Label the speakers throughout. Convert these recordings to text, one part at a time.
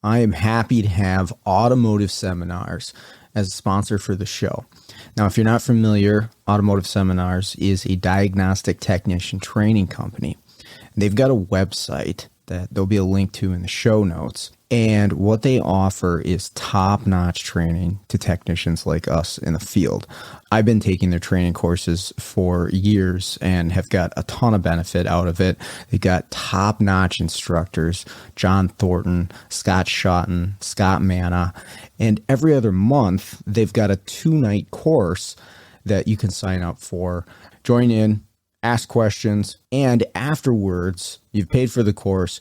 Speaker 1: I am happy to have Automotive Seminars as a sponsor for the show. Now, if you're not familiar, Automotive Seminars is a diagnostic technician training company. They've got a website that there'll be a link to in the show notes. And what they offer is top-notch training to technicians like us in the field. I've been taking their training courses for years and have got a ton of benefit out of it. They've got top-notch instructors, John Thornton, Scott Shotton, Scott Manna, and every other month they've got a 2-night course that you can sign up for. Join in, ask questions, and afterwards, you've paid for the course,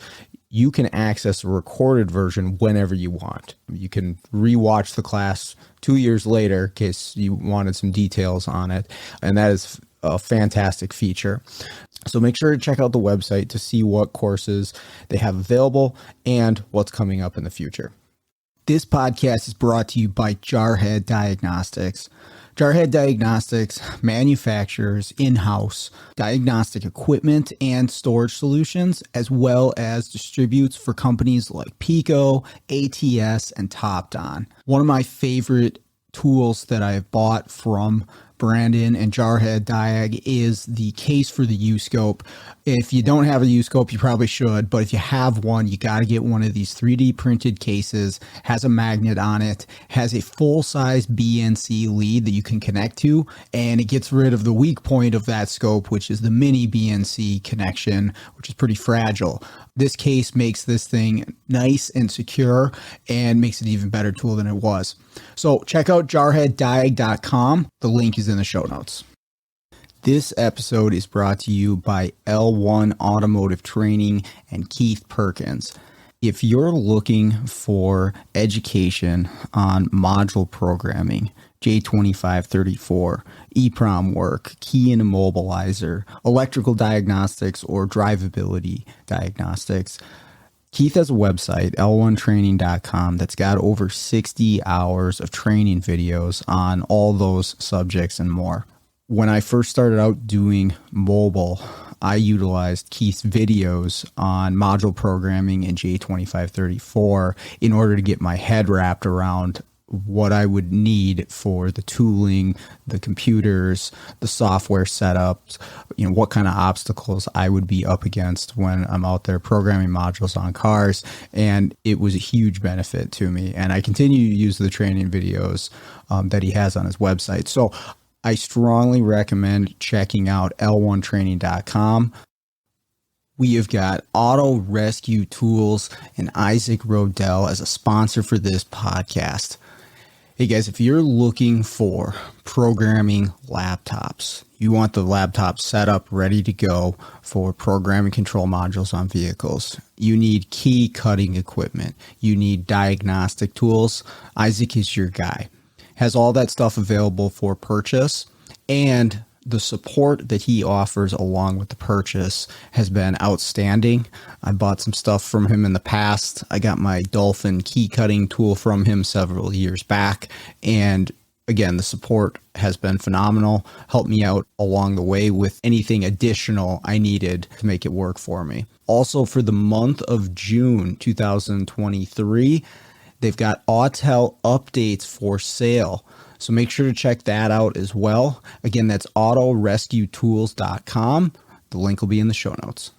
Speaker 1: you can access a recorded version whenever you want. You can rewatch the class 2 years later in case you wanted some details on it, and that is a fantastic feature. So make sure to check out the website to see what courses they have available and what's coming up in the future. This podcast is brought to you by Jarhead Diagnostics. Jarhead Diagnostics manufactures in-house diagnostic equipment and storage solutions, as well as distributes for companies like Pico, ATS, and TopDon. One of my favorite tools that I've bought from Brandon and Jarhead Diag is the case for the U-Scope. If you don't have a U-Scope, you probably should, but if you have one, you got to get one of these 3D printed cases, has a magnet on it, has a full-size BNC lead that you can connect to, and it gets rid of the weak point of that scope, which is the mini BNC connection, which is pretty fragile. This case makes this thing nice and secure and makes it an even better tool than it was. So check out jarheaddiag.com. The link is in the show notes. This episode is brought to you by L1 Automotive Training and Keith Perkins. If you're looking for education on module programming, J2534, EEPROM work, key and immobilizer, electrical diagnostics, or drivability diagnostics, Keith has a website, l1training.com, that's got over 60 hours of training videos on all those subjects and more. When I first started out doing mobile, I utilized Keith's videos on module programming in J2534 in order to get my head wrapped around what I would need for the tooling, the computers, the software setups, what kind of obstacles I would be up against when I'm out there programming modules on cars. And it was a huge benefit to me. And I continue to use the training videos that he has on his website. So I strongly recommend checking out l1training.com. We have got Auto Rescue Tools and Isaac Rodell as a sponsor for this podcast. Hey guys, if you're looking for programming laptops, you want the laptop set up ready to go for programming control modules on vehicles, you need key cutting equipment, you need diagnostic tools, Isaac is your guy. Has all that stuff available for purchase, and the support that he offers along with the purchase has been outstanding. I bought some stuff from him in the past. I got my Dolphin key cutting tool from him several years back. And again, the support has been phenomenal. Helped me out along the way with anything additional I needed to make it work for me. Also, for the month of June 2023, they've got Autel updates for sale. So make sure to check that out as well. Again, that's autorescuetools.com. The link will be in the show notes.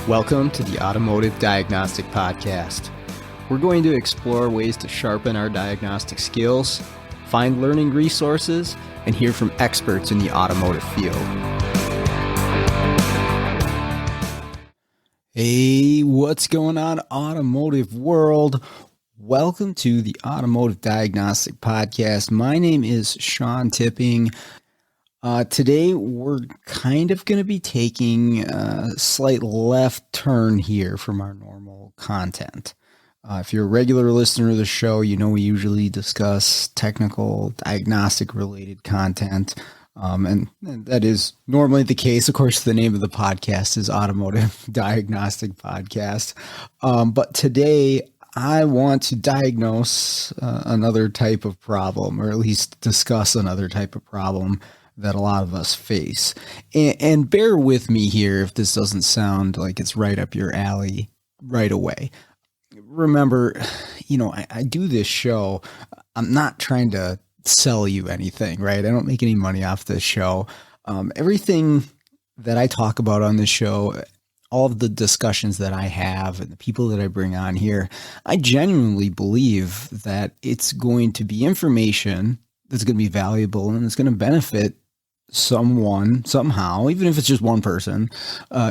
Speaker 1: Welcome to the Automotive Diagnostic Podcast. We're going to explore ways to sharpen our diagnostic skills, find learning resources, and hear from experts in the automotive field. Hey, what's going on, automotive world? Welcome to the Automotive Diagnostic Podcast. My name is Sean Tipping. Today, we're kind of going to be taking a slight left turn here from our normal content. If you're a regular listener to the show, you know we usually discuss technical, diagnostic-related content, and that is normally the case. Of course, the name of the podcast is Automotive Diagnostic Podcast. But today, I want to diagnose another type of problem, or at least discuss another type of problem that a lot of us face. And bear with me here if this doesn't sound like it's right up your alley right away. Remember, I do this show. I'm not trying to sell you anything, right? I don't make any money off this show. Everything that I talk about on this show, all of the discussions that I have and the people that I bring on here, I genuinely believe that it's going to be information that's going to be valuable and it's going to benefit someone somehow, even if it's just one person,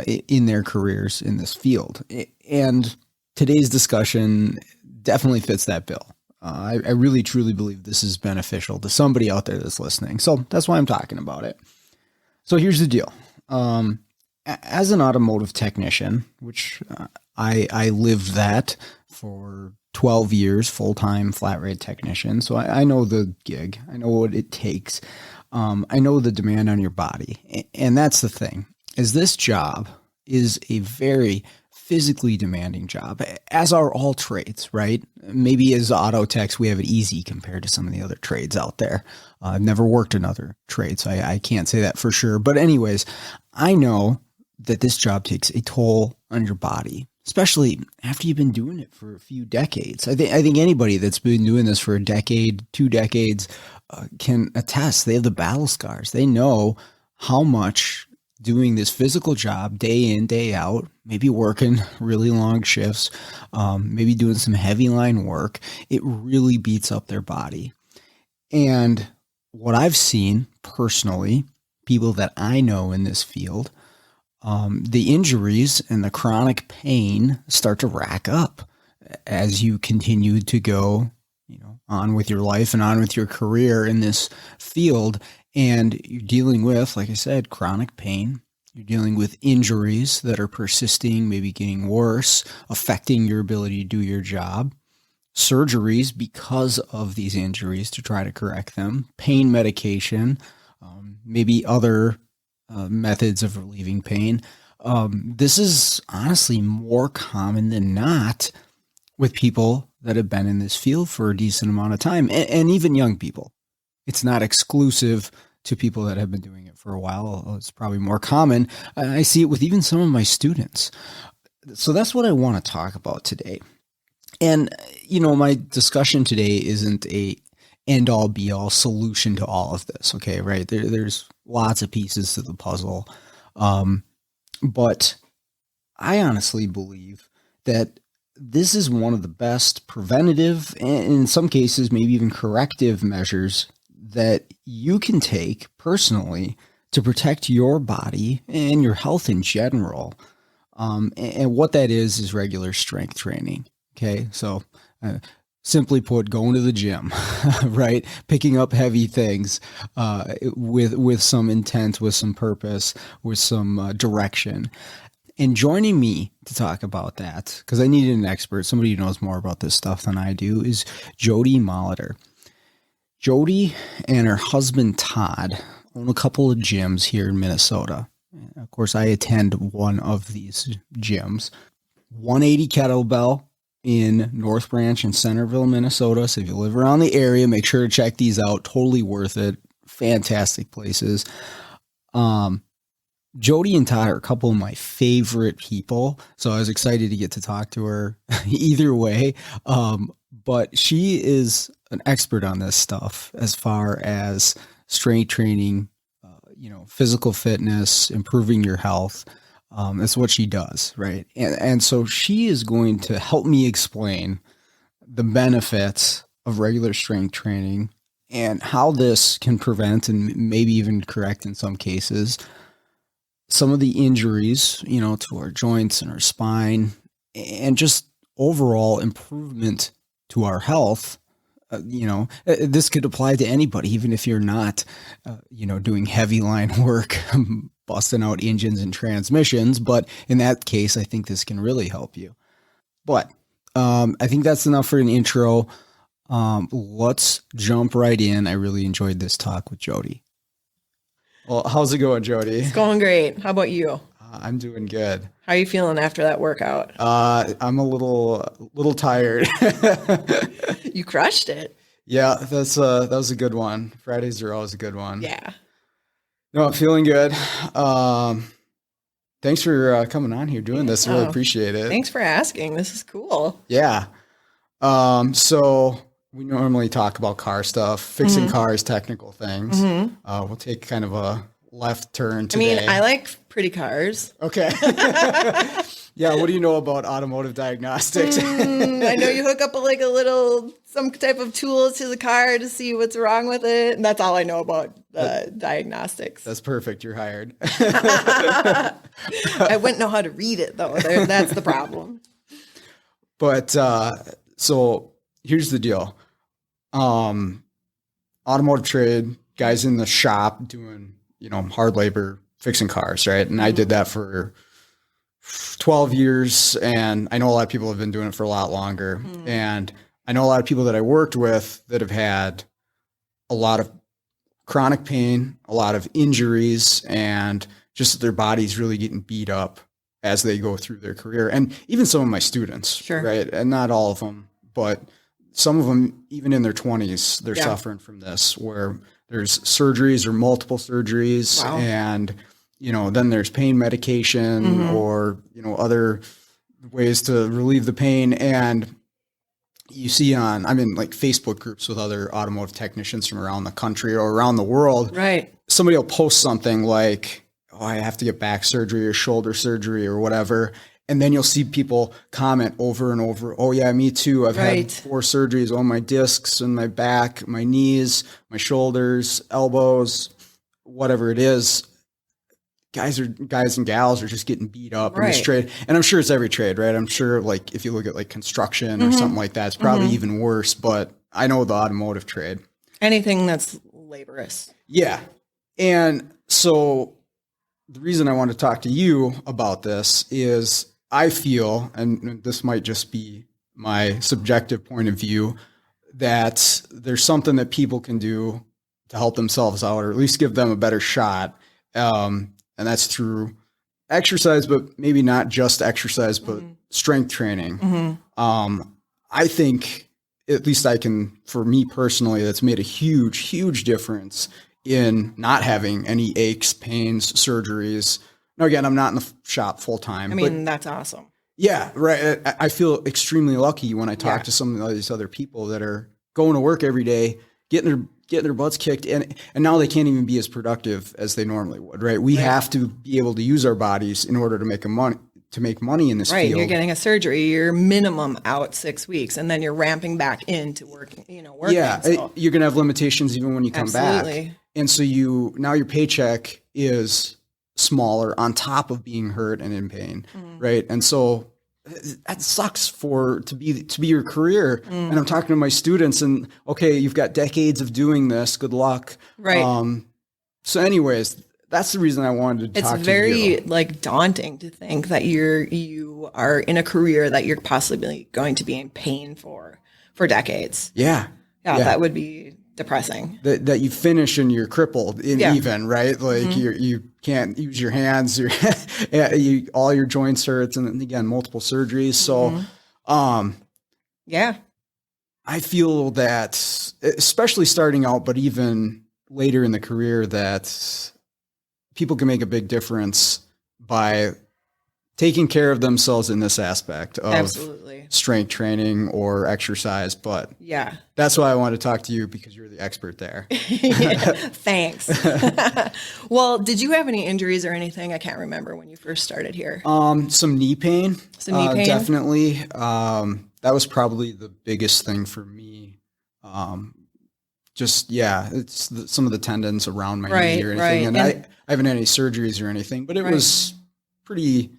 Speaker 1: in their careers in this field. And today's discussion definitely fits that bill. I really, truly believe this is beneficial to somebody out there that's listening. So that's why I'm talking about it. So here's the deal. As an automotive technician, which I lived that for 12 years, full-time flat rate technician. So I know the gig. I know what it takes. I know the demand on your body. And that's the thing, is this job is a very physically demanding job, as are all trades, right? Maybe as auto techs, we have it easy compared to some of the other trades out there. I've never worked another trade, so I can't say that for sure. But anyways, I know that this job takes a toll on your body, especially after you've been doing it for a few decades. I think anybody that's been doing this for a decade, 2 decades, can attest. They have the battle scars. They know how much doing this physical job day in, day out, maybe working really long shifts, maybe doing some heavy line work, it really beats up their body. And what I've seen personally, people that I know in this field, the injuries and the chronic pain start to rack up as you continue to go, on with your life and on with your career in this field. And you're dealing with, like I said, chronic pain. You're dealing with injuries that are persisting, maybe getting worse, affecting your ability to do your job. Surgeries because of these injuries to try to correct them. Pain medication, maybe other methods of relieving pain. This is honestly more common than not with people that have been in this field for a decent amount of time, and even young people. It's not exclusive to people that have been doing it for a while. It's probably more common. I see it with even some of my students. So that's what I want to talk about today. And, my discussion today isn't a end-all be-all solution to all of this, okay, right? There's lots of pieces to the puzzle. But I honestly believe that this is one of the best preventative and in some cases maybe even corrective measures that you can take personally to protect your body and your health in general. And what that is regular strength training. Okay. So simply put, going to the gym, right? Picking up heavy things with some intent, with some purpose, with some direction. And joining me to talk about that, because I needed an expert, somebody who knows more about this stuff than I do, is Jodi Molitor. Jodi and her husband, Todd, own a couple of gyms here in Minnesota. Of course, I attend one of these gyms. 180 kettlebell in North Branch and Centerville, Minnesota. So if you live around the area, make sure to check these out. Totally worth it. Fantastic places. Jodi and Todd are a couple of my favorite people. So I was excited to get to talk to her either way. But she is an expert on this stuff as far as strength training, physical fitness, improving your health. That's what she does, right? And so she is going to help me explain the benefits of regular strength training and how this can prevent and maybe even correct in some cases some of the injuries, to our joints and our spine, and just overall improvement to our health. This could apply to anybody, even if you're not, doing heavy line work, busting out engines and transmissions. But in that case, I think this can really help you. But I think that's enough for an intro. Let's jump right in. I really enjoyed this talk with Jodi. Well, how's it going, Jodi?
Speaker 2: It's going great. How about you?
Speaker 1: I'm doing good.
Speaker 2: How are you feeling after that workout?
Speaker 1: I'm a little tired.
Speaker 2: You crushed it.
Speaker 1: Yeah, that was a good one. Fridays are always a good one.
Speaker 2: Yeah.
Speaker 1: No, I'm feeling good. Thanks for coming on here doing this. I really
Speaker 2: Oh,
Speaker 1: appreciate it.
Speaker 2: thanks for asking. This is cool.
Speaker 1: Yeah. So we normally talk about car stuff, fixing cars, technical things. We'll take kind of a left turn
Speaker 2: I mean,
Speaker 1: today.
Speaker 2: I like pretty cars.
Speaker 1: Okay. Yeah. What do you know about automotive diagnostics?
Speaker 2: I know you hook up some type of tool to the car to see what's wrong with it. And that's all I know about diagnostics.
Speaker 1: That's perfect. You're hired.
Speaker 2: I wouldn't know how to read it though. That's the problem.
Speaker 1: But so here's the deal. Automotive trade, guys in the shop doing, hard labor, fixing cars, right? And I did that for 12 years, and I know a lot of people have been doing it for a lot longer. And I know a lot of people that I worked with that have had a lot of chronic pain, a lot of injuries, and just their bodies really getting beat up as they go through their career. And even some of my students,
Speaker 2: Sure.
Speaker 1: right? And not all of them, but some of them, even in their 20s, they're
Speaker 2: Yeah.
Speaker 1: suffering from this, where there's surgeries or multiple surgeries.
Speaker 2: Wow.
Speaker 1: And, then there's pain medication or, other ways to relieve the pain. And you see I'm in like Facebook groups with other automotive technicians from around the country or around the world.
Speaker 2: Right.
Speaker 1: Somebody will post something like, oh, I have to get back surgery or shoulder surgery or whatever. And then you'll see people comment over and over, oh yeah, me too. I've
Speaker 2: Right.
Speaker 1: had 4 surgeries on my discs and my back, my knees, my shoulders, elbows, whatever it is. Guys and gals are just getting beat up in this
Speaker 2: Right.
Speaker 1: trade. And I'm sure it's every trade, right? I'm sure like if you look at like construction or something like that, it's probably even worse, but I know the automotive trade.
Speaker 2: Anything that's laborious.
Speaker 1: Yeah. And so the reason I want to talk to you about this is I feel, and this might just be my subjective point of view, that there's something that people can do to help themselves out, or at least give them a better shot. And that's through exercise, but maybe not just exercise, but strength training. I think, at least for me personally, that's made a huge, huge difference in not having any aches, pains, surgeries. Now, again, I'm not in the shop full time.
Speaker 2: I mean, that's awesome.
Speaker 1: Yeah, right. I feel extremely lucky when I talk to some of these other people that are going to work every day, getting their butts kicked, and now they can't even be as productive as they normally would. Right? We have to be able to use our bodies in order to make money in this
Speaker 2: Right.
Speaker 1: field.
Speaker 2: You're getting a surgery. You're minimum out 6 weeks, and then you're ramping back into working.
Speaker 1: Yeah,
Speaker 2: So.
Speaker 1: you're gonna have limitations even when you come
Speaker 2: Absolutely.
Speaker 1: back, and so now your paycheck is smaller on top of being hurt and in pain, right? And so that sucks to be your career. And I'm talking to my students, and okay, you've got decades of doing this. Good luck.
Speaker 2: Right.
Speaker 1: So, anyways, that's the reason I wanted to
Speaker 2: It's
Speaker 1: talk to
Speaker 2: very
Speaker 1: you.
Speaker 2: daunting to think that you are in a career that you're possibly going to be in pain for decades.
Speaker 1: Yeah.
Speaker 2: Yeah, that would be depressing.
Speaker 1: That you finish and you're crippled
Speaker 2: Yeah.
Speaker 1: even, right? Like you can't use your hands, all your joints hurts, and then again, multiple surgeries. So,
Speaker 2: Yeah.
Speaker 1: I feel that, especially starting out, but even later in the career, that people can make a big difference by taking care of themselves in this aspect of
Speaker 2: Absolutely.
Speaker 1: strength training or exercise. But
Speaker 2: Yeah.
Speaker 1: that's why I want to talk to you, because you're the expert there.
Speaker 2: Thanks. Well, did you have any injuries or anything? I can't remember when you first started here.
Speaker 1: Some knee pain.
Speaker 2: Some knee pain?
Speaker 1: Definitely. That was probably the biggest thing for me. It's some of the tendons around my knee or anything.
Speaker 2: Right.
Speaker 1: And I haven't had any surgeries or anything, but it was pretty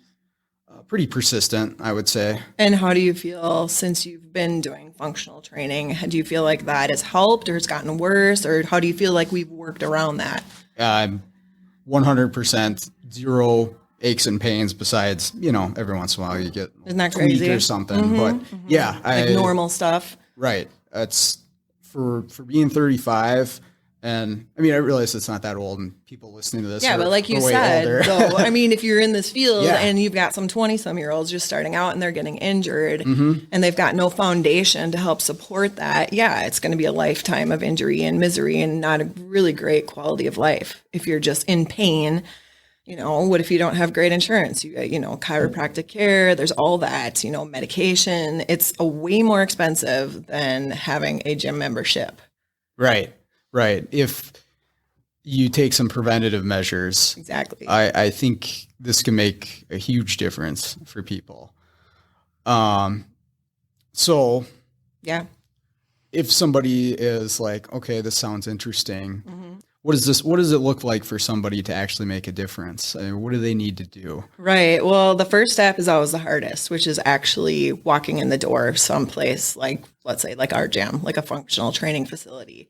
Speaker 1: persistent, I would say.
Speaker 2: And how do you feel since you've been doing functional training? Do you feel like that has helped or it's gotten worse? Or how do you feel like we've worked around that?
Speaker 1: 100% zero aches and pains, besides, every once in a while you get
Speaker 2: Isn't that
Speaker 1: tweak
Speaker 2: crazy?
Speaker 1: or something. But yeah,
Speaker 2: Like normal stuff.
Speaker 1: right. It's for being 35 And I mean, I realize it's not that old, and people listening to this,
Speaker 2: Yeah,
Speaker 1: are,
Speaker 2: but like you
Speaker 1: are way
Speaker 2: said,
Speaker 1: older.
Speaker 2: though, I mean, if you're in this field
Speaker 1: Yeah.
Speaker 2: and you've got some 20-some-year-olds just starting out and they're getting injured
Speaker 1: Mm-hmm.
Speaker 2: and they've got no foundation to help support that, yeah, it's going to be a lifetime of injury and misery and not a really great quality of life. If you're just in pain, what if you don't have great insurance? Chiropractic care, there's all that, medication. It's a way more expensive than having a gym membership.
Speaker 1: Right. Right. If you take some preventative measures,
Speaker 2: Exactly.
Speaker 1: I think this can make a huge difference for people. So
Speaker 2: Yeah.
Speaker 1: if somebody is like, okay, this sounds interesting, what does it look like for somebody to actually make a difference? I mean, what do they need to do?
Speaker 2: Right. Well, the first step is always the hardest, which is actually walking in the door of someplace like, let's say, like our gym, like a functional training facility.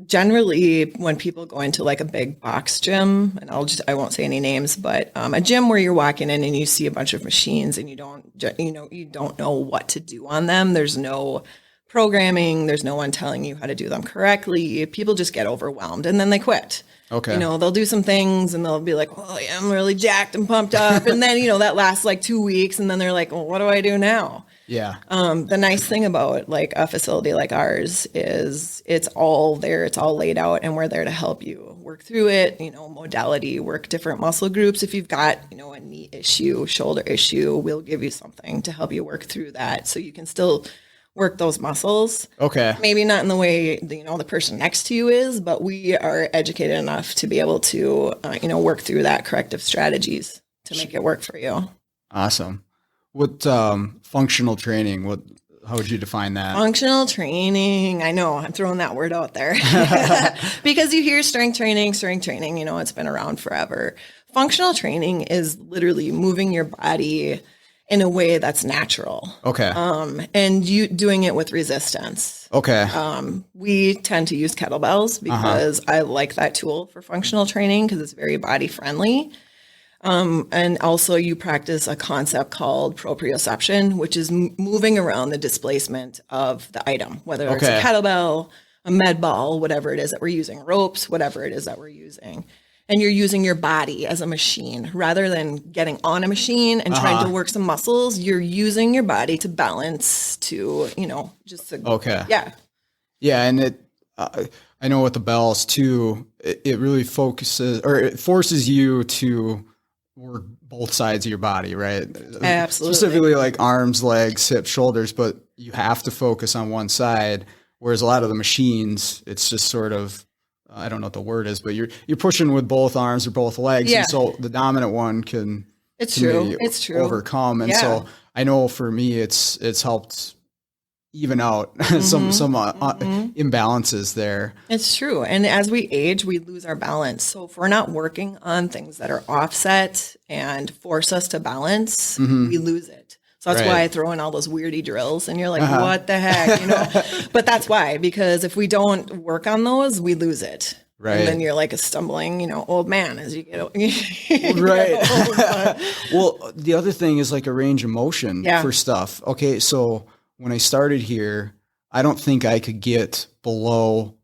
Speaker 2: Generally, when people go into like a big box gym, and I won't say any names, but a gym where you're walking in and you see a bunch of machines and you don't know what to do on them. There's no programming. There's no one telling you how to do them correctly. People just get overwhelmed and then they quit.
Speaker 1: Okay.
Speaker 2: They'll do some things and they'll be like, oh yeah, I'm really jacked and pumped up. And then, that lasts like 2 weeks. And then they're like, well, what do I do now?
Speaker 1: Yeah.
Speaker 2: The nice thing about like a facility like ours is it's all there. It's all laid out and we're there to help you work through it, modality, work different muscle groups. If you've got, a knee issue, shoulder issue, we'll give you something to help you work through that so you can still work those muscles.
Speaker 1: Okay.
Speaker 2: Maybe not in the way, the person next to you is, but we are educated enough to be able to, work through that corrective strategies to make it work for you.
Speaker 1: Awesome. What functional training? How would you define that?
Speaker 2: Functional training. I know I'm throwing that word out there because you hear strength training, it's been around forever. Functional training is literally moving your body in a way that's natural.
Speaker 1: Okay.
Speaker 2: And you doing it with resistance.
Speaker 1: Okay.
Speaker 2: We tend to use kettlebells because I like that tool for functional training because it's very body friendly. And also you practice a concept called proprioception, which is moving around the displacement of the item, whether it's a kettlebell, a med ball, whatever it is that we're using, ropes, whatever it is that we're using. And you're using your body as a machine rather than getting on a machine and trying to work some muscles. You're using your body to balance to,
Speaker 1: Okay.
Speaker 2: Yeah.
Speaker 1: Yeah. And I know with the bells too, it really focuses or it forces you to work both sides of your body, right?
Speaker 2: Absolutely.
Speaker 1: Specifically like arms, legs, hips, shoulders, but you have to focus on one side. Whereas a lot of the machines, it's just sort of, I don't know what the word is, but you're pushing with both arms or both legs.
Speaker 2: Yeah.
Speaker 1: And so the dominant one can
Speaker 2: It's
Speaker 1: be
Speaker 2: true.
Speaker 1: overcome. And so I know for me, it's helped even out some imbalances there.
Speaker 2: It's true. And as we age, we lose our balance. So if we're not working on things that are offset and force us to balance, we lose it. So that's why I throw in all those weirdy drills and you're like, what the heck, But that's why, because if we don't work on those, we lose it.
Speaker 1: Right.
Speaker 2: And then you're like a stumbling, old man as you get old.
Speaker 1: Right. Well, the other thing is like a range of motion for stuff. Okay. So when I started here, I don't think I could get below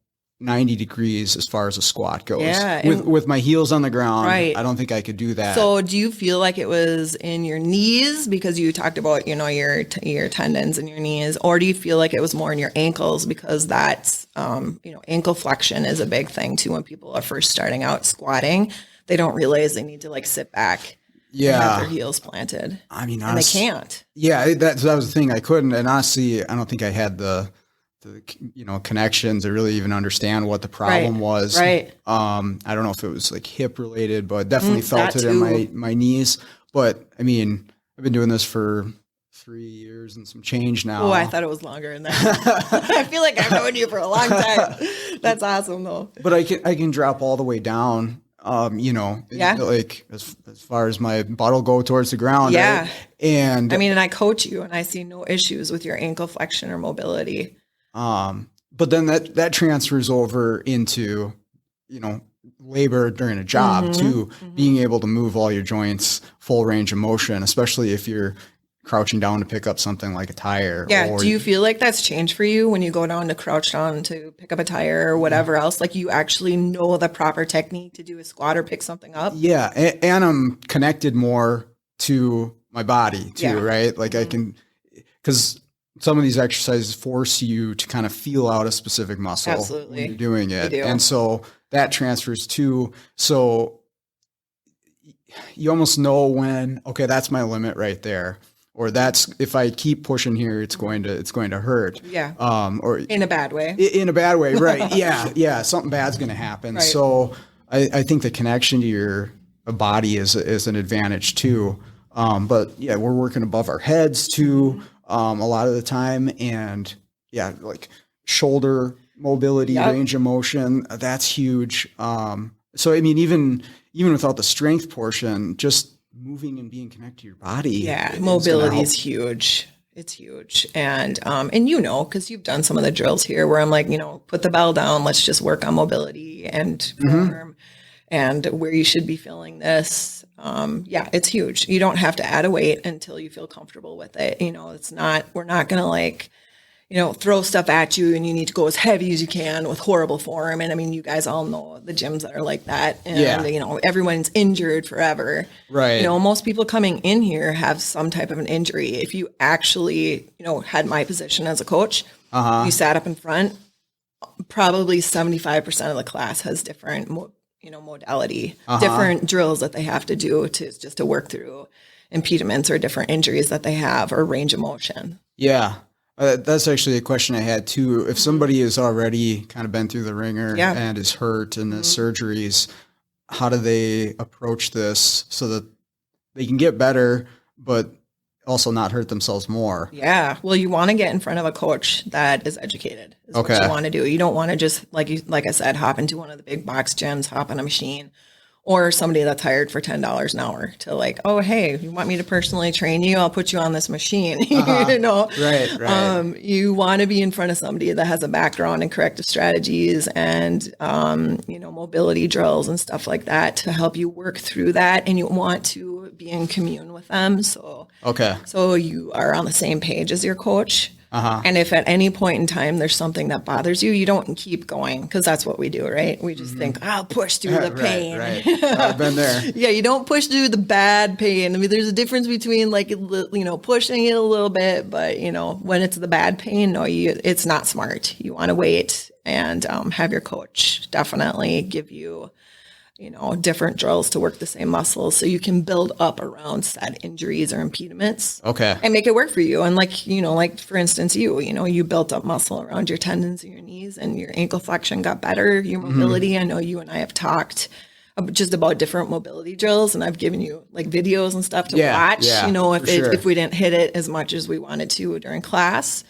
Speaker 1: 90 degrees as far as a squat goes.
Speaker 2: Yeah,
Speaker 1: with my heels on the ground,
Speaker 2: right.
Speaker 1: I don't think I could do that.
Speaker 2: So do you feel like it was in your knees because you talked about, your tendons in your knees, or do you feel like it was more in your ankles because that's, ankle flexion is a big thing too when people are first starting out squatting. They don't realize they need to like sit back and have their heels planted.
Speaker 1: I mean,
Speaker 2: and they can't.
Speaker 1: Yeah, that was the thing. I couldn't. And honestly, I don't think I had the connections to really even understand what the problem was.
Speaker 2: Right.
Speaker 1: I don't know if it was like hip related, but definitely felt it in my knees. But I mean, I've been doing this for 3 years and some change now.
Speaker 2: Oh, I thought it was longer than that. I feel like I've known you for a long time. That's awesome though.
Speaker 1: But I can drop all the way down. Like as far as my butt will go towards the ground.
Speaker 2: Yeah.
Speaker 1: Right? And
Speaker 2: I coach you and I see no issues with your ankle flexion or mobility.
Speaker 1: But then that transfers over into, labor during a job too, being able to move all your joints, full range of motion, especially if you're crouching down to pick up something like a tire.
Speaker 2: Yeah.
Speaker 1: Or,
Speaker 2: Do you feel like that's changed for you when you go down to crouch down to pick up a tire or whatever else? Like you actually know the proper technique to do a squat or pick something up?
Speaker 1: yeah. And I'm connected more to my body too, right? Like I can, because some of these exercises force you to kind of feel out a specific muscle
Speaker 2: Absolutely.
Speaker 1: when you're doing it.
Speaker 2: do.
Speaker 1: And so that transfers too. So you almost know when, okay, that's my limit right there. Or that's, if I keep pushing here, it's going to hurt.
Speaker 2: Yeah.
Speaker 1: Or
Speaker 2: In a bad way.
Speaker 1: in a bad way. Right. Yeah. Something bad's going to happen.
Speaker 2: Right.
Speaker 1: So I think the connection to your body is an advantage too. But yeah, we're working above our heads too, a lot of the time. And yeah, like shoulder mobility, range of motion, that's huge. So, I mean, even without the strength portion, just moving and being connected to your body.
Speaker 2: Yeah. Mobility is huge. It's huge. And cause you've done some of the drills here where I'm like, put the bell down, let's just work on mobility and form and where you should be feeling this. It's huge. You don't have to add a weight until you feel comfortable with it. We're not going to like, throw stuff at you and you need to go as heavy as you can with horrible form. And I mean, you guys all know the gyms that are like that. And, everyone's injured forever.
Speaker 1: Right.
Speaker 2: Most people coming in here have some type of an injury. If you actually, had my position as a coach, you sat up in front, probably 75% of the class has different, modality, different drills that they have to do to work through impediments or different injuries that they have or range of motion.
Speaker 1: Yeah. That's actually a question I had too. If somebody has already kind of been through the ringer and is hurt and has surgeries, how do they approach this so that they can get better, but also not hurt themselves more?
Speaker 2: Yeah. Well, you want to get in front of a coach that is educated. Is what you want to do. You don't want to just, like I said, hop into one of the big box gyms, hop on a machine, or somebody that's hired for $10 an hour to like, oh, hey, you want me to personally train you? I'll put you on this machine.
Speaker 1: Right.
Speaker 2: You want to be in front of somebody that has a background in corrective strategies and, mobility drills and stuff like that to help you work through that. And you want to be in commune with them. So you are on the same page as your coach. And if at any point in time there's something that bothers you, you don't keep going because that's what we do, right? We just think, I'll push through the pain.
Speaker 1: Right. I've been there.
Speaker 2: Yeah, you don't push through the bad pain. I mean, there's a difference between pushing it a little bit, but when it's the bad pain, it's not smart. You want to wait and have your coach definitely give you different drills to work the same muscles so you can build up around said injuries or impediments.
Speaker 1: Okay.
Speaker 2: And make it work for you. And like for instance, you built up muscle around your tendons and your knees and your ankle flexion got better, your mobility. I know you and I have talked just about different mobility drills and I've given you like videos and stuff to watch, if we didn't hit it as much as we wanted to during class.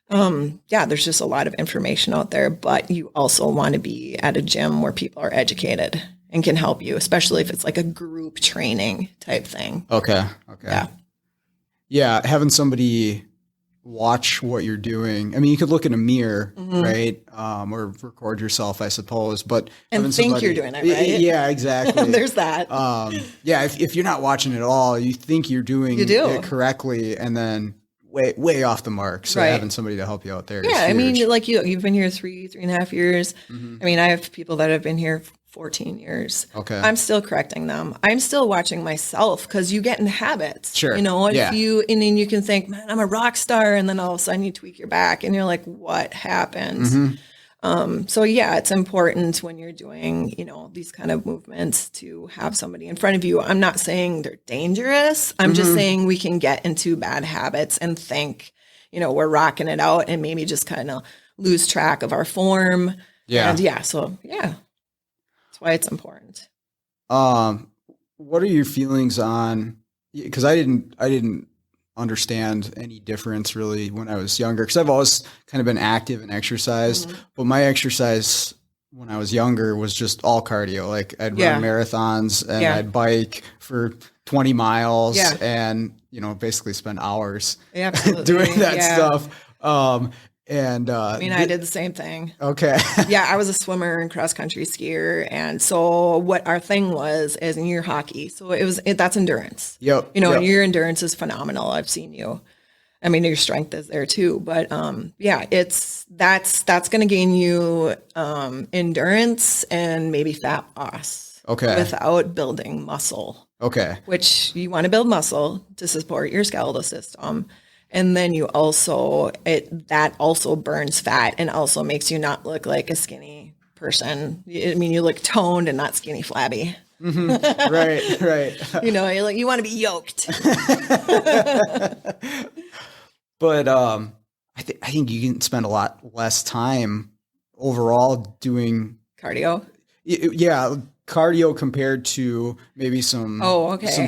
Speaker 2: There's just a lot of information out there, but you also want to be at a gym where people are educated and can help you, especially if it's like a group training type thing.
Speaker 1: Okay.
Speaker 2: Yeah.
Speaker 1: Having somebody watch what you're doing. I mean, you could look in a mirror, right? Or record yourself, I suppose, but
Speaker 2: and think you're doing it right.
Speaker 1: Yeah, exactly.
Speaker 2: There's that.
Speaker 1: If you're not watching at all, you think you're doing it correctly, and then way off the mark. So having somebody to help you out there.
Speaker 2: Yeah. I mean, like you've been here 3.5 years. I mean, I have people that have been here 14 years.
Speaker 1: Okay.
Speaker 2: I'm still correcting them. I'm still watching myself because you get in habits.
Speaker 1: Sure.
Speaker 2: And then you can think, man, I'm a rock star. And then all of a sudden you tweak your back and you're like, what happened? It's important when you're doing, these kind of movements to have somebody in front of you. I'm not saying they're dangerous. I'm just saying we can get into bad habits and think, we're rocking it out and maybe just kind of lose track of our form.
Speaker 1: Yeah.
Speaker 2: And that's why it's important.
Speaker 1: What are your feelings on, because I didn't understand any difference really when I was younger, because I've always kind of been active and exercised, but my exercise when I was younger was just all cardio. Like I'd run marathons and I'd bike for 20 miles and, basically spend hours doing that stuff. And
Speaker 2: I mean, I did the same thing.
Speaker 1: okay.
Speaker 2: Yeah, I was a swimmer and cross country skier, and so what our thing was is in your hockey. So that's endurance.
Speaker 1: Yep.
Speaker 2: You know,
Speaker 1: yep.
Speaker 2: your endurance is phenomenal. I've seen you. I mean, your strength is there too, but yeah, that's going to gain you endurance and maybe fat loss.
Speaker 1: Okay.
Speaker 2: Without building muscle.
Speaker 1: Okay.
Speaker 2: Which you want to build muscle to support your skeletal system. And then you also, that also burns fat and also makes you not look like a skinny person. I mean, you look toned and not skinny flabby.
Speaker 1: Mm-hmm. Right.
Speaker 2: You know, you want to be yoked.
Speaker 1: But I think you can spend a lot less time overall doing
Speaker 2: Cardio.
Speaker 1: Yeah, cardio compared to maybe some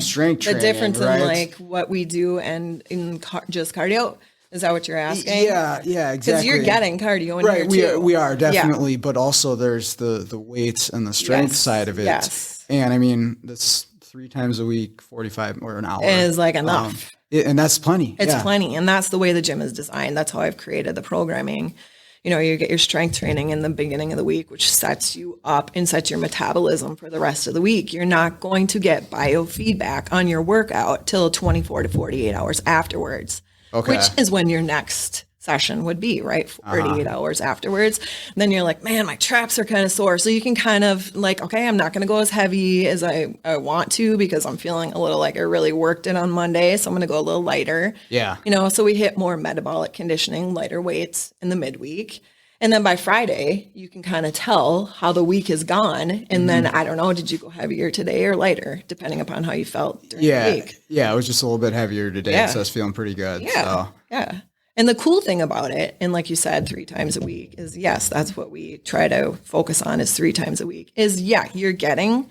Speaker 1: strength training.
Speaker 2: The difference
Speaker 1: right?
Speaker 2: in like what we do and in just cardio. Is that what you're asking?
Speaker 1: Yeah, exactly.
Speaker 2: Because you're getting cardio in
Speaker 1: right,
Speaker 2: here too.
Speaker 1: We are definitely, but also there's the weights and the strength side of it.
Speaker 2: Yes.
Speaker 1: And I mean, that's 3 times a week, 45 or an hour.
Speaker 2: Is like enough.
Speaker 1: And that's plenty.
Speaker 2: It's plenty. And that's the way the gym is designed. That's how I've created the programming. You know, you get your strength training in the beginning of the week, which sets you up and sets your metabolism for the rest of the week. You're not going to get biofeedback on your workout till 24 to 48 hours afterwards, which is when your next session would be, right? 48 hours afterwards. And then you're like, man, my traps are kind of sore. So you can kind of like, okay, I'm not going to go as heavy as I want to because I'm feeling a little like I really worked it on Monday. So I'm going to go a little lighter.
Speaker 1: Yeah.
Speaker 2: You know, so we hit more metabolic conditioning, lighter weights in the midweek. And then by Friday, you can kind of tell how the week is gone. And then, I don't know, did you go heavier today or lighter, depending upon how you felt during the week?
Speaker 1: Yeah, it was just a little bit heavier today, so I was feeling pretty good.
Speaker 2: Yeah, yeah. And the cool thing about it, and like you said, 3 times a week is, yes, that's what we try to focus on is 3 times a week is, you're getting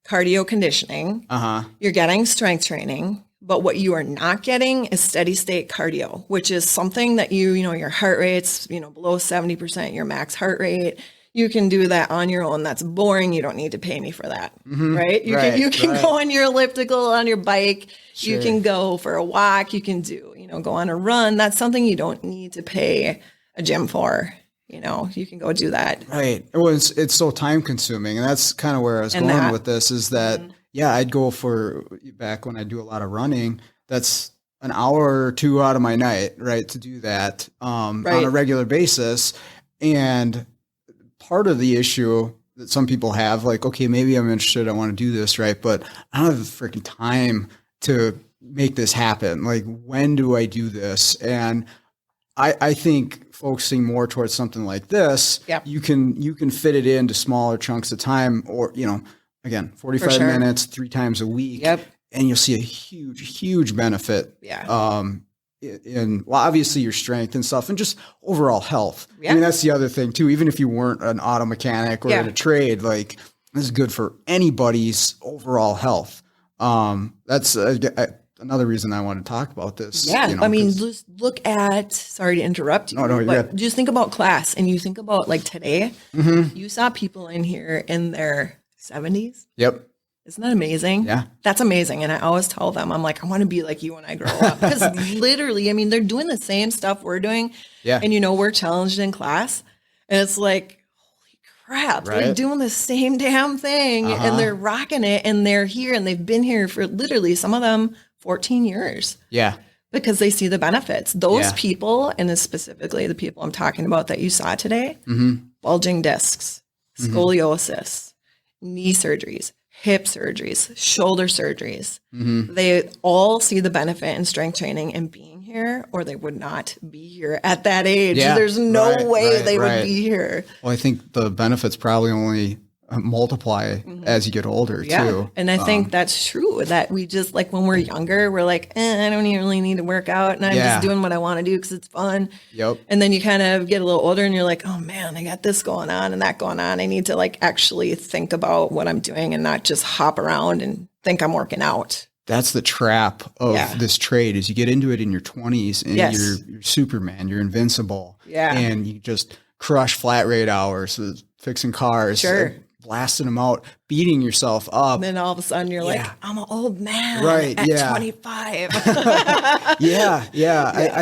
Speaker 2: cardio conditioning. You're getting strength training. But what you are not getting is steady state cardio, which is something that your heart rate's, below 70%, your max heart rate. You can do that on your own. That's boring. You don't need to pay me for that, right? You can go on your elliptical, on your bike. Sure. You can go for a walk. You can go on a run. That's something you don't need to pay a gym for. You can go do that.
Speaker 1: Right. Well, it's so time consuming. And that's kind of where I was going with this is that, I'd go for back when I do a lot of running, that's an hour or 2 out of my night, right, to do that on a regular basis. And part of the issue that some people have, like, okay, maybe I'm interested, I want to do this, right, but I don't have the freaking time to make this happen. Like, when do I do this? And I think focusing more towards something like this, you can fit it into smaller chunks of time, or again, 45 minutes, 3 times a week, and you'll see a huge benefit. In obviously your strength and stuff, and just overall health. I mean, that's the other thing too. Even if you weren't an auto mechanic or in a trade, like, this is good for anybody's overall health. That's another reason I want to talk about this.
Speaker 2: I mean, just look at, sorry to interrupt you, but just think about class, and you think about like today, you saw people in here in their 70s.
Speaker 1: Yep.
Speaker 2: Isn't that amazing?
Speaker 1: Yeah.
Speaker 2: That's amazing. And I always tell them, I'm like, I want to be like you when I grow up. Because literally, I mean, they're doing the same stuff we're doing. Yeah. And we're challenged in class. And it's like, holy crap, they're doing the same damn thing. And they're rocking it. And they're here. And they've been here for literally, some of them, 14 years.
Speaker 1: Yeah.
Speaker 2: Because they see the benefits. Those people, and specifically the people I'm talking about that you saw today, bulging discs, scoliosis, knee surgeries, hip surgeries, shoulder surgeries. They all see the benefit in strength training and being here, or they would not be here at that age. There's no way they would be here.
Speaker 1: Well, I think the benefits probably only multiply as you get older too.
Speaker 2: And I think that's true, that we just, like, when we're younger, we're like, I don't even really need to work out, and I'm just doing what I want to do because it's fun. And then you kind of get a little older and you're like, oh man, I got this going on and that going on. I need to like actually think about what I'm doing and not just hop around and think I'm working out.
Speaker 1: That's the trap of this trade, is you get into it in your 20s and you're Superman, you're invincible. And you just crush flat rate hours, fixing cars, blasting them out, beating yourself up.
Speaker 2: And then all of a sudden you're like, I'm an old man at 25.
Speaker 1: I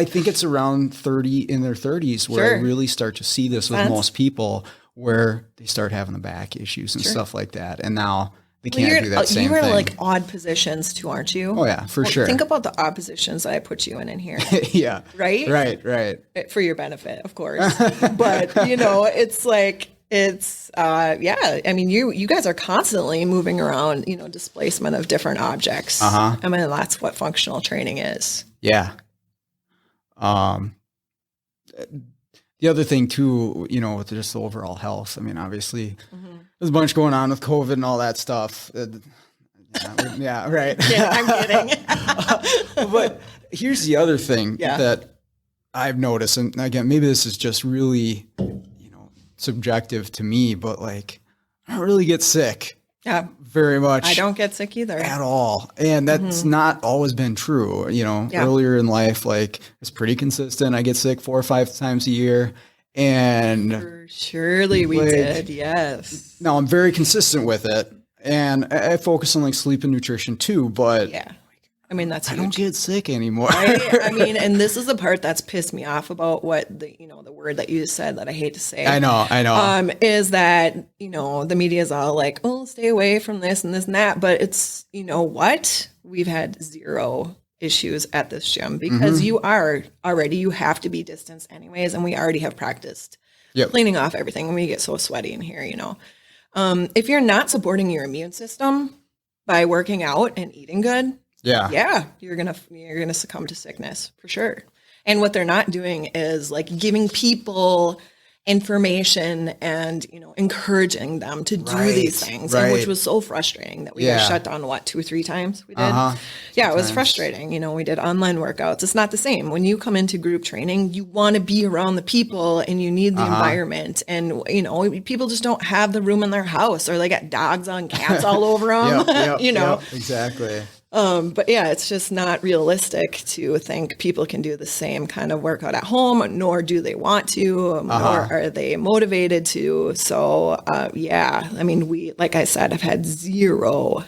Speaker 1: think it's around 30 in their 30s where I really start to see this with most people, where they start having the back issues and stuff like that. And now they can't do that same thing.
Speaker 2: You're like odd positions too, aren't you?
Speaker 1: Oh yeah, for sure.
Speaker 2: Think about the odd positions that I put you in here.
Speaker 1: Yeah.
Speaker 2: Right?
Speaker 1: Right.
Speaker 2: For your benefit, of course. But, you know, it's like, I mean, you guys are constantly moving around, you know, displacement of different objects. I mean, that's what functional training is.
Speaker 1: Yeah. The other thing too, you know, with just the overall health, I mean, obviously there's a bunch going on with COVID and all that stuff. Yeah, right.
Speaker 2: Yeah, I'm kidding.
Speaker 1: But here's the other thing that I've noticed, and again, maybe this is just really, you know, subjective to me, but like, I don't really get sick.
Speaker 2: Yeah.
Speaker 1: Very much.
Speaker 2: I don't get sick either.
Speaker 1: At all. And that's not always been true. You know, earlier in life, like, it's pretty consistent. I get sick 4 or 5 times a year. And
Speaker 2: surely we did. Yes.
Speaker 1: Now I'm very consistent with it. And I focus on like sleep and nutrition too, but
Speaker 2: I mean, that's huge.
Speaker 1: I don't get sick anymore.
Speaker 2: I mean, and this is the part that's pissed me off about what the, you know, the word that you just said that I hate to say.
Speaker 1: I know.
Speaker 2: Is that, you know, the media is all like, oh, stay away from this and this and that. But it's, you know what? We've had 0 issues at this gym because you have to be distanced anyways. And we already have practiced cleaning off everything. And we get so sweaty in here, you know. If you're not supporting your immune system by working out and eating good, you're gonna succumb to sickness for sure. And what they're not doing is like giving people information and, you know, encouraging them to do these things, and which was so frustrating that we got shut down 2 or 3 times. We did. It was frustrating. You know, we did online workouts. It's not the same when you come into group training. You want to be around the people and you need the environment, and you know, people just don't have the room in their house, or they got dogs on cats all over them. You know,
Speaker 1: exactly.
Speaker 2: But yeah, it's just not realistic to think people can do the same kind of workout at home, nor do they want to, nor are they motivated to. So, I mean, like I said, I've had 0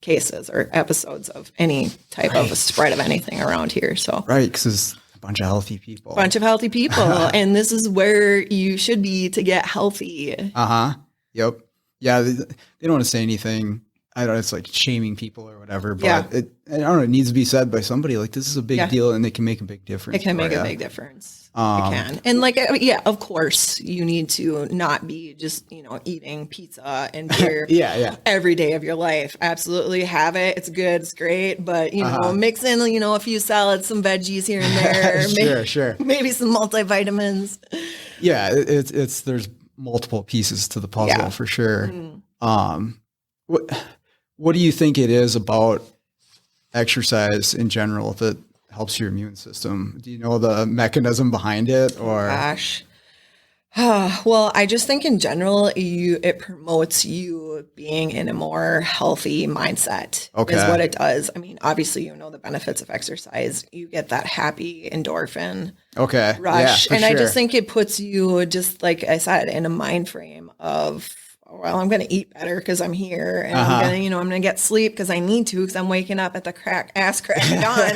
Speaker 2: cases or episodes of any type of a spread of anything around here. So,
Speaker 1: because it's a bunch of healthy people.
Speaker 2: And this is where you should be to get healthy.
Speaker 1: Yep. Yeah. They don't want to say anything. I don't know, it's like shaming people or whatever, but I don't know, it needs to be said by somebody. Like, this is a big deal, and it can make a big difference.
Speaker 2: It can make a big difference. It can. And like, of course, you need to not be just, you know, eating pizza and beer every day of your life. Absolutely have it. It's good. It's great. But, you know, mix in, you know, a few salads, some veggies here and there. Maybe some multivitamins.
Speaker 1: Yeah, it's there's multiple pieces to the puzzle for sure. What do you think it is about exercise in general that helps your immune system? Do you know the mechanism behind it, or?
Speaker 2: Gosh. Well, I just think in general, it promotes you being in a more healthy mindset is what it does. I mean, obviously, you know, the benefits of exercise. You get that happy endorphin rush. And I just think it puts you, just like I said, in a mind frame of, well, I'm going to eat better because I'm here, and I'm going to get sleep because I need to, because I'm waking up at the ass crack of dawn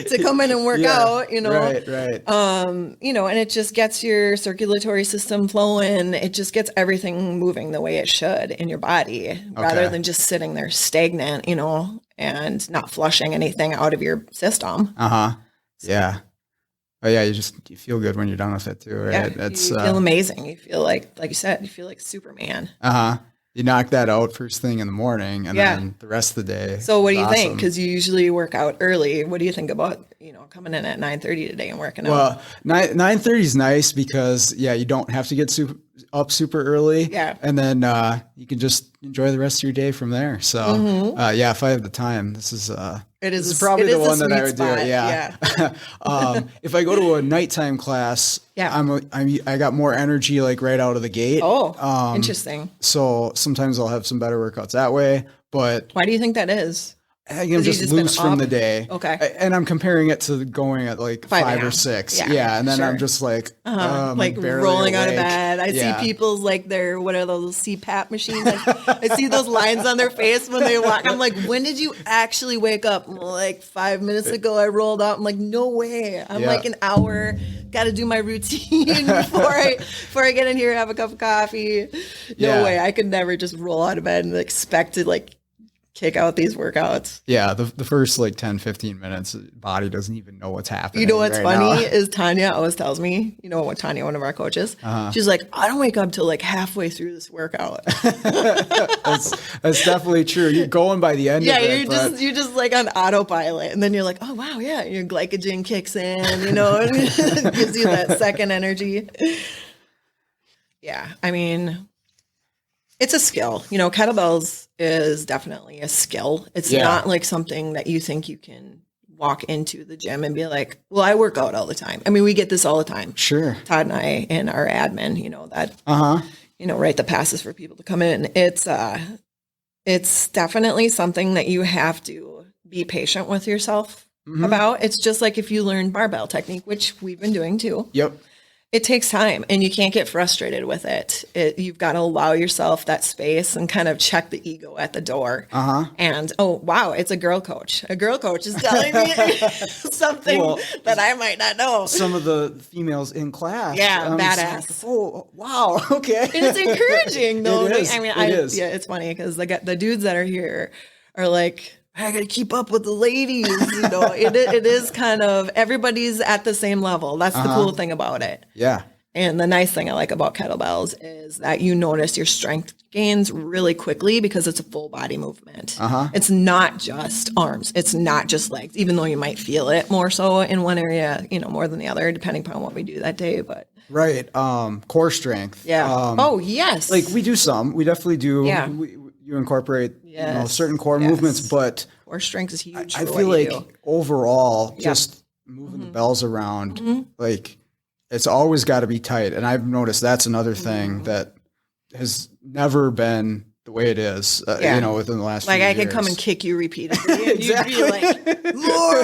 Speaker 2: to come in and work out, you know. Right. You know, and it just gets your circulatory system flowing. It just gets everything moving the way it should in your body, rather than just sitting there stagnant, you know, and not flushing anything out of your system.
Speaker 1: Yeah. Oh yeah, you feel good when you're done with it too, right?
Speaker 2: Yeah, you feel amazing. You feel like you said, you feel like Superman.
Speaker 1: You knock that out first thing in the morning, and then the rest of the day.
Speaker 2: So what do you think? Because you usually work out early. What do you think about, you know, coming in at 9:30 today and working out?
Speaker 1: Well, 9:30 is nice because you don't have to get up super early. Yeah, and then you can just enjoy the rest of your day from there. So if I have the time, this is probably the one that I would do. Yeah. If I go to a nighttime class, I got more energy like right out of the gate.
Speaker 2: Oh, interesting.
Speaker 1: So sometimes I'll have some better workouts that way. But
Speaker 2: why do you think that is?
Speaker 1: I'm
Speaker 2: you
Speaker 1: just
Speaker 2: just been
Speaker 1: loose from
Speaker 2: up?
Speaker 1: the day.
Speaker 2: Okay.
Speaker 1: And I'm comparing it to going at like 5 or
Speaker 2: a.m.
Speaker 1: 6.
Speaker 2: Yeah,
Speaker 1: Yeah. And then
Speaker 2: sure.
Speaker 1: I'm just like, I'm
Speaker 2: Like
Speaker 1: barely
Speaker 2: rolling out of
Speaker 1: awake.
Speaker 2: bed. I see people's like their, what are those CPAP machines? Like, I see those lines on their face when they walk. I'm like, when did you actually wake up? Like 5 minutes ago, I rolled out. I'm like, no way. I'm like an hour. Got to do my routine before I get in here, have a cup of coffee. No way. I could never just roll out of bed and expect to like kick out these workouts.
Speaker 1: Yeah, the first like 10, 15 minutes, body doesn't even know what's happening.
Speaker 2: You know what's
Speaker 1: right
Speaker 2: funny
Speaker 1: now.
Speaker 2: is Tanya always tells me, you know what, Tanya, one of our coaches, she's like, I don't wake up till like halfway through this workout.
Speaker 1: That's definitely true. You're going by the end of it.
Speaker 2: You're just like on autopilot. And then you're like, oh wow, yeah, your glycogen kicks in, you know, and it gives you that second energy. Yeah, I mean, it's a skill. You know, kettlebells is definitely a skill. It's not like something that you think you can walk into the gym and be like, well, I work out all the time. I mean, we get this all the time.
Speaker 1: Sure.
Speaker 2: Todd and I and our admin, you know, that, you know, write the passes for people to come in. It's definitely something that you have to be patient with yourself about. It's just like if you learn barbell technique, which we've been doing too.
Speaker 1: Yep.
Speaker 2: It takes time and you can't get frustrated with it. You've got to allow yourself that space and kind of check the ego at the door. And, oh, wow, it's a girl coach. A girl coach is telling me something that I might not know.
Speaker 1: Some of the females in class.
Speaker 2: Badass.
Speaker 1: Like, oh, wow. Okay.
Speaker 2: And it's encouraging, though.
Speaker 1: It is.
Speaker 2: I mean,
Speaker 1: It is.
Speaker 2: Yeah, it's funny because the dudes that are here are like, I got to keep up with the ladies. You know, it is kind of everybody's at the same level. That's the cool thing about it.
Speaker 1: Yeah.
Speaker 2: And the nice thing I like about kettlebells is that you notice your strength gains really quickly because it's a full body movement. It's not just arms. It's not just legs, even though you might feel it more so in one area, you know, more than the other, depending upon what we do that day. But
Speaker 1: right. Core strength.
Speaker 2: Yeah. Oh, yes.
Speaker 1: Like we do some. We definitely do.
Speaker 2: Yeah.
Speaker 1: You incorporate certain core
Speaker 2: Yes.
Speaker 1: movements, but
Speaker 2: core strength is huge.
Speaker 1: I
Speaker 2: for
Speaker 1: feel
Speaker 2: what you
Speaker 1: like
Speaker 2: do.
Speaker 1: overall, just moving the bells around, like it's always got to be tight. And I've noticed that's another thing that has never been the way it is, you know, within the last few
Speaker 2: I
Speaker 1: years.
Speaker 2: could come and kick you repeatedly and
Speaker 1: Exactly.
Speaker 2: you'd be like, more.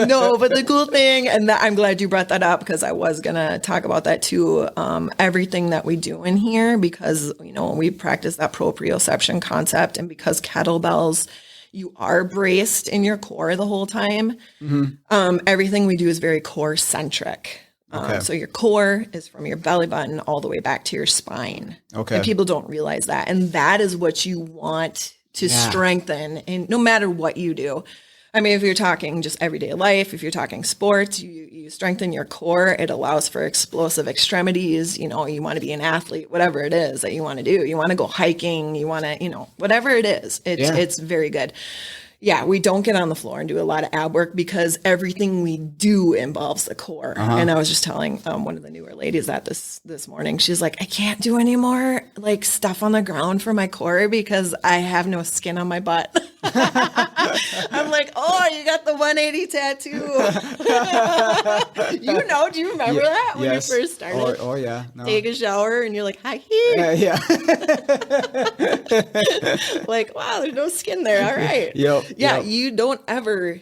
Speaker 2: No, but the cool thing, and I'm glad you brought that up because I was going to talk about that too. Everything that we do in here, because, you know, we practice that proprioception concept and because kettlebells, you are braced in your core the whole time. Everything we do is very core centric. So your core is from your belly button all the way back to your spine.
Speaker 1: Okay.
Speaker 2: And people don't realize that. And that is what you want to strengthen. And no matter what you do, I mean, if you're talking just everyday life, if you're talking sports, you strengthen your core. It allows for explosive extremities. You know, you want to be an athlete, whatever it is that you want to do. You want to go hiking. You want to, you know, whatever it is, it's very good. Yeah, we don't get on the floor and do a lot of ab work because everything we do involves the core. And I was just telling one of the newer ladies that this morning, she's like, I can't do any more like stuff on the ground for my core because I have no skin on my butt. I'm like, oh, you got the 180 tattoo. You know, do you remember that when you first started?
Speaker 1: Oh yeah. No.
Speaker 2: Take a shower and you're like, hi here.
Speaker 1: Yeah.
Speaker 2: Like, wow, there's no skin there. All right.
Speaker 1: Yep.
Speaker 2: You don't ever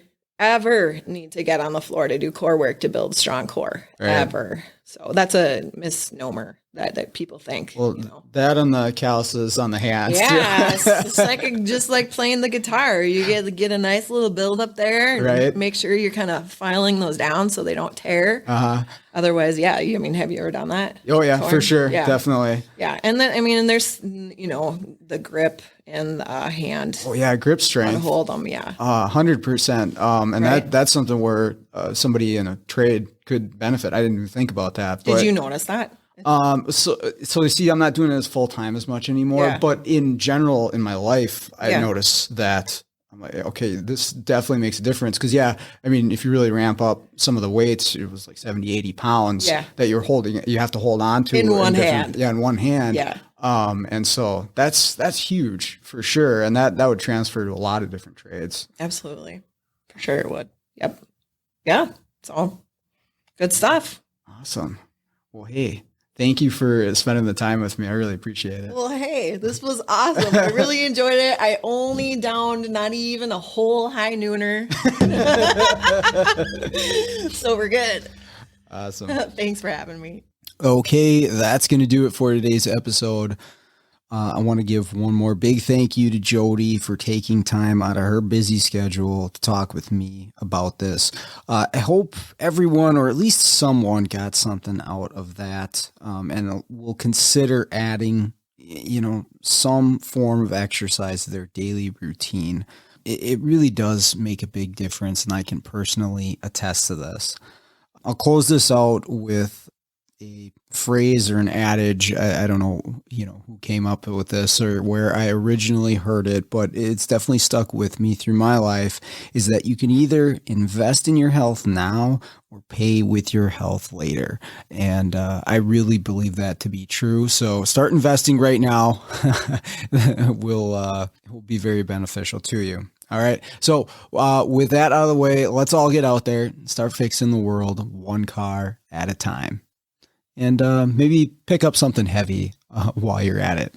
Speaker 2: need to get on the floor to do core work to build strong core.
Speaker 1: Right.
Speaker 2: Ever. So that's a misnomer that people think.
Speaker 1: Well,
Speaker 2: you know.
Speaker 1: that on the calluses on the hands.
Speaker 2: Yeah, it's like just like playing the guitar. You get a nice little build up there, and
Speaker 1: Right.
Speaker 2: make sure you're kind of filing those down so they don't tear. Otherwise, have you ever done that?
Speaker 1: Oh yeah,
Speaker 2: Torn?
Speaker 1: for sure,
Speaker 2: Yeah.
Speaker 1: definitely.
Speaker 2: Yeah, and then and there's the grip and the hand.
Speaker 1: Oh yeah, grip
Speaker 2: To
Speaker 1: strength.
Speaker 2: hold them, yeah.
Speaker 1: 100%. And
Speaker 2: Right.
Speaker 1: that's something where somebody in a trade could benefit. I didn't even think about that.
Speaker 2: Did
Speaker 1: But,
Speaker 2: you notice that?
Speaker 1: So you see, I'm not doing it as full time as much anymore.
Speaker 2: Yeah.
Speaker 1: But in general, in my life, I
Speaker 2: Yeah.
Speaker 1: noticed that I'm like, okay, this definitely makes a difference. Because I mean, if you really ramp up some of the weights, it was like 70, 80 pounds that you're holding. You have to hold on to
Speaker 2: In one
Speaker 1: different-
Speaker 2: hand.
Speaker 1: Yeah, in one hand.
Speaker 2: Yeah.
Speaker 1: And so that's huge for sure. And that would transfer to a lot of different trades.
Speaker 2: Absolutely. For sure it would. Yep. Yeah. It's all good stuff.
Speaker 1: Awesome. Well, hey, Thank you for spending the time with me. I really appreciate it.
Speaker 2: Well, hey, this was awesome. I really enjoyed it. I only downed not even a whole high nooner. So we're good.
Speaker 1: Awesome.
Speaker 2: Thanks for having me.
Speaker 1: Okay, that's going to do it for today's episode. I want to give one more big thank you to Jodi for taking time out of her busy schedule to talk with me about this. I hope everyone, or at least someone, got something out of that, and will consider adding, some form of exercise to their daily routine. It really does make a big difference, and I can personally attest to this. I'll close this out with a phrase or an adage. I don't know, who came up with this or where I originally heard it, but it's definitely stuck with me through my life, is that you can either invest in your health now or pay with your health later. And I really believe that to be true. So start investing right now. will be very beneficial to you. All right. So with that out of the way, let's all get out there and start fixing the world one car at a time. And maybe pick up something heavy while you're at it.